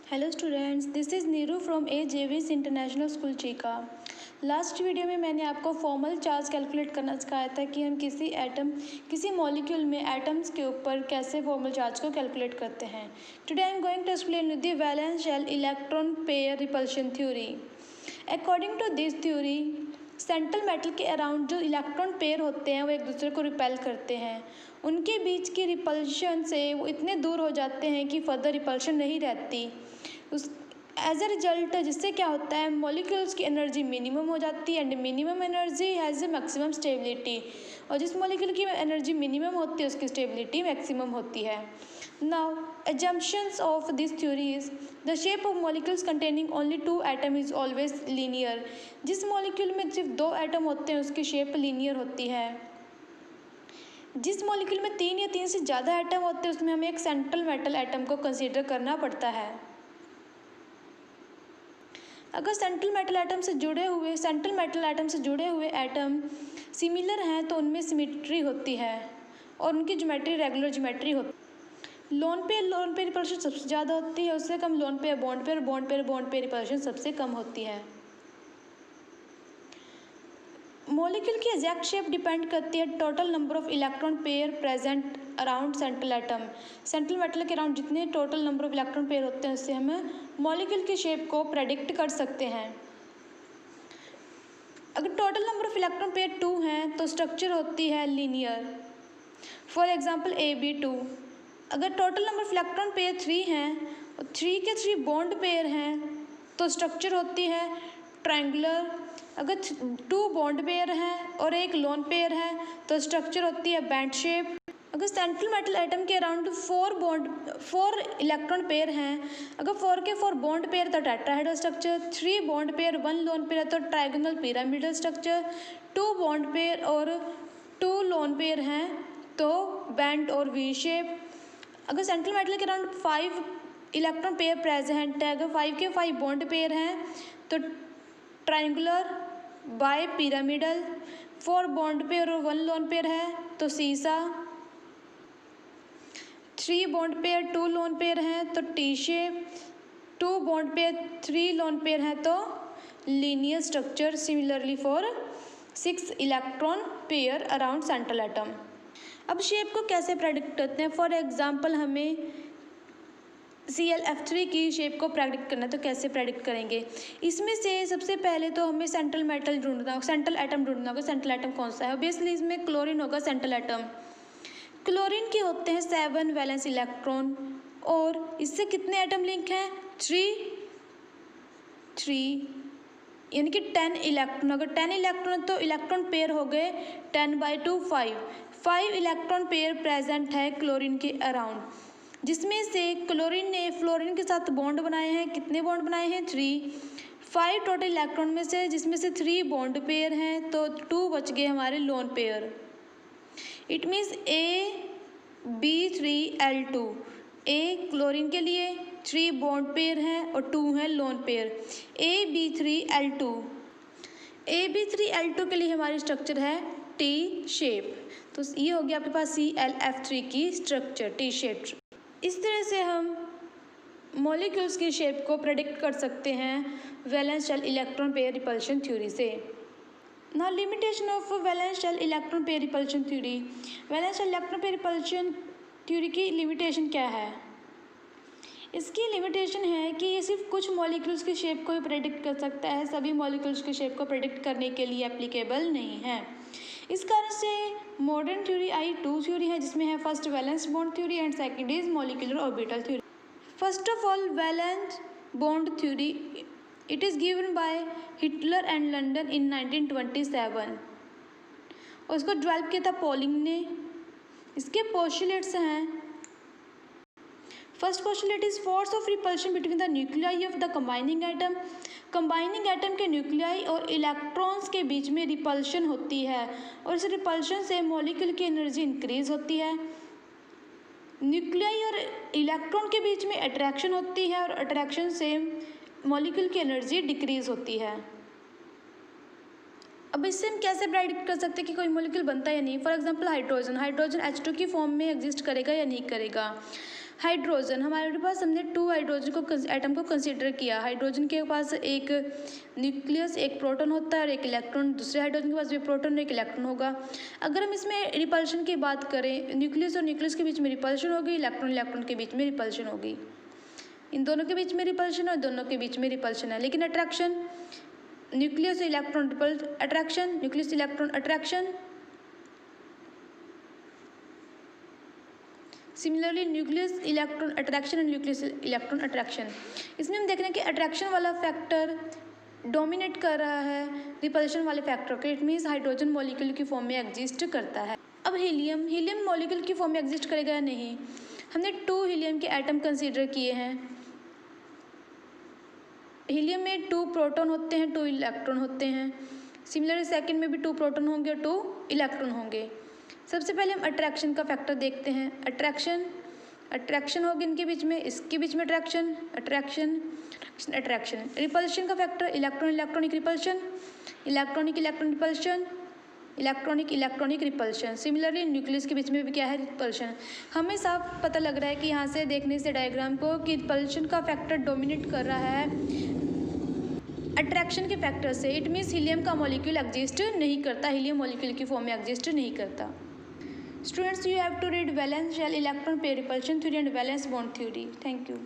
Hello students, this is Neeru from AJV's international school Chica. Last video में मैंने आपको formal charge calculate करना सिखाया था कि हम किसी मॉलिक्यूल में एटम्स के ऊपर कैसे फॉर्मल चार्ज को कैलकुलेट करते हैं। Today I am going to explain the valence shell electron pair repulsion theory. According to this theory, central metal के अराउंड जो इलेक्ट्रॉन पेयर होते हैं वो एक दूसरे को रिपेल करते हैं। उनके बीच की रिपल्शन से वो इतने दूर हो जाते हैं कि फर्दर रिपल्शन नहीं रहती। उस एज अ रिजल्ट जिससे क्या होता है, मॉलिक्यूल्स की एनर्जी मिनिमम हो जाती है and minimum energy has a maximum stability. और जिस मॉलिक्यूल की एनर्जी मिनिमम होती है उसकी स्टेबिलिटी मैक्सिमम होती है। Now assumptions of this theory is the shape of molecules containing only two atom is always linear। जिस मॉलिक्यूल में सिर्फ दो एटम होते हैं उसकी शेप लीनियर होती है। जिस मॉलिक्यूल में तीन या तीन से ज़्यादा एटम होते हैं उसमें हमें एक सेंट्रल मेटल एटम को कंसीडर करना पड़ता है। अगर सेंट्रल मेटल एटम से जुड़े हुए एटम सिमिलर हैं तो उनमें सिमेट्री होती है और उनकी ज्योमेट्री रेगुलर ज्योमेट्री होती है। लोन पेयर रिपल्शन सबसे ज़्यादा होती है, उससे कम lone pair bond pair repulsion सबसे कम होती है। मॉलिक्यूल की एग्जैक्ट शेप डिपेंड करती है total number of electron pair present around central atom. Central metal के अराउंड जितने total number of electron pair होते हैं उससे हम मॉलिक्यूल की शेप को प्रेडिक्ट कर सकते हैं। अगर total number of electron pair 2 हैं तो स्ट्रक्चर होती है लीनियर। For example AB2। अगर total number of electron pair 3 हैं और 3 के 3 बॉन्ड पेयर हैं तो स्ट्रक्चर होती है ट्रायंगुलर। अगर 2 बॉन्ड पेयर हैं और एक लोन पेयर है तो स्ट्रक्चर होती है बैंड शेप। अगर सेंट्रल मेटल एटम के अराउंड 4 इलेक्ट्रॉन पेयर हैं, अगर 4 के 4 बॉन्ड पेयर तो tetrahedral structure, 3 bond pair 1 lone pair तो trigonal pyramidal structure, 2 bond pair और 2 लोन पेयर हैं तो बैंड और वी शेप। अगर सेंट्रल मेटल के अराउंड 5 इलेक्ट्रॉन पेयर प्रेजेंट है, अगर 5 के 5 बॉन्ड पेयर हैं तो triangular bipyramidal, 4 bond pair और 1 लोन पेयर है तो सीसा, 3 बॉन्ड पेयर 2 लोन पेयर हैं तो T shape, 2 bond pair 3 loan pair हैं तो linear structure. Similarly for 6 electron pair around central atom. अब शेप को कैसे प्रेडिक्ट करते हैं? फॉर एग्जांपल हमें ClF3 की शेप को प्रेडिक्ट करना है तो कैसे प्रेडिक्ट करेंगे? इसमें से सबसे पहले तो हमें सेंट्रल एटम ढूंढना होगा। सेंट्रल एटम कौन सा है? ऑब्वियसली इसमें क्लोरीन होगा सेंट्रल एटम। क्लोरीन के होते हैं 7 वैलेंस इलेक्ट्रॉन और इससे कितने एटम लिंक हैं? 3 यानी कि 10 इलेक्ट्रॉन। अगर 10 इलेक्ट्रॉन तो इलेक्ट्रॉन पेयर हो गए 10/2 5 इलेक्ट्रॉन पेयर प्रेजेंट है क्लोरीन के अराउंड, जिसमें से क्लोरीन ने फ्लोरीन के साथ बॉन्ड बनाए हैं। कितने बॉन्ड बनाए हैं? 5 टोटल इलेक्ट्रॉन में से, जिसमें से 3 बॉन्ड पेयर हैं तो 2 बच गए हमारे lone pair. It means AB3L2। A chlorine के लिए 3 बॉन्ड पेयर हैं और 2 हैं लोन पेयर। AB3L2 के लिए हमारी स्ट्रक्चर है टी शेप। तो ये हो गया आपके पास ClF3 की स्ट्रक्चर टी शेप। इस तरह से हम मॉलिक्यूल्स की शेप को प्रेडिक्ट कर सकते हैं valence shell electron pair repulsion theory से। Now limitation of valence shell electron pair repulsion theory। Valence shell electron pair repulsion theory की लिमिटेशन क्या है? इसकी लिमिटेशन है कि ये सिर्फ कुछ मॉलिक्यूल्स की शेप को ही प्रेडिक्ट कर सकता है, सभी मॉलिक्यूल्स की शेप को प्रेडिक्ट करने के लिए एप्लीकेबल नहीं है। इस कारण से मॉडर्न थ्योरी आई 2 थ्योरी है, जिसमें है first valence bond theory and second is molecular orbital theory. First of all valence bond theory, it is given by Hitler and London इन 1927 और इसको डेवलप किया था पॉलिंग ने। इसके पोस्टुलेट्स हैं, first postulate is force of repulsion between the nuclei of the combining atom. Combining atom के nuclei और electrons के बीच में रिपल्शन होती है और इस रिपल्शन से मॉलिक्यूल की एनर्जी इंक्रीज होती है। न्यूक्लियाई और इलेक्ट्रॉन के बीच में अट्रैक्शन होती है और अट्रैक्शन से मॉलिक्यूल की एनर्जी डिक्रीज होती है। अब इससे हम कैसे प्रेडिक्ट कर सकते हैं कि कोई मॉलिक्यूल बनता है या नहीं? फॉर एग्जांपल हाइड्रोजन H2 की फॉर्म में एग्जिस्ट करेगा या नहीं करेगा? हाइड्रोजन, हमारे पास हमने 2 हाइड्रोजन को एटम को कंसीडर किया। हाइड्रोजन के पास एक न्यूक्लियस, एक प्रोटॉन होता है और एक इलेक्ट्रॉन। दूसरे हाइड्रोजन के पास भी प्रोटॉन और एक इलेक्ट्रॉन होगा। अगर हम इसमें रिपल्शन की बात करें, न्यूक्लियस और न्यूक्लियस के बीच में रिपल्शन होगी, इलेक्ट्रॉन इलेक्ट्रॉन के बीच में रिपल्शन होगी। इन दोनों के बीच में रिपल्शन और दोनों के बीच में रिपल्शन है। लेकिन attraction, nucleus electron attraction, nucleus electron attraction. Similarly nucleus electron attraction and nucleus electron attraction, इसमें हम देख रहे हैं कि अट्रैक्शन वाला फैक्टर डोमिनेट कर रहा है रिपल्शन वाले फैक्टर के। इट मीन्स हाइड्रोजन मॉलिक्यूल की फॉर्म में एग्जिस्ट करता है। अब हीलियम, हीलियम मॉलिक्यूल की फॉर्म में एग्जिस्ट करेगा या नहीं? हमने 2 हीलियम के एटम कंसीडर किए हैं। हीलियम में 2 प्रोटॉन होते हैं, 2 इलेक्ट्रॉन होते हैं। सिमिलरली सेकंड में भी 2 प्रोटॉन होंगे और 2 इलेक्ट्रॉन होंगे। सबसे पहले हम अट्रैक्शन का फैक्टर देखते हैं। अट्रैक्शन होगी इनके बीच में, इसके बीच में अट्रैक्शन, अट्रैक्शन। रिपल्शन का factor electronic repulsion, electronic repulsion, electronic repulsion. Similarly nucleus के बीच में भी क्या है? रिपल्शन। हमें साफ पता लग रहा है कि यहाँ से देखने से डायग्राम को कि रिपल्शन का फैक्टर डोमिनेट कर रहा है अट्रैक्शन के फैक्टर से। इट मीन्स हीलियम का मॉलिक्यूल एग्जिस्ट नहीं करता, हीलियम मॉलिक्यूल की फॉर्म में एग्जिस्ट नहीं करता। Students, you have to read valence shell, electron pair repulsion theory and valence bond theory. Thank you.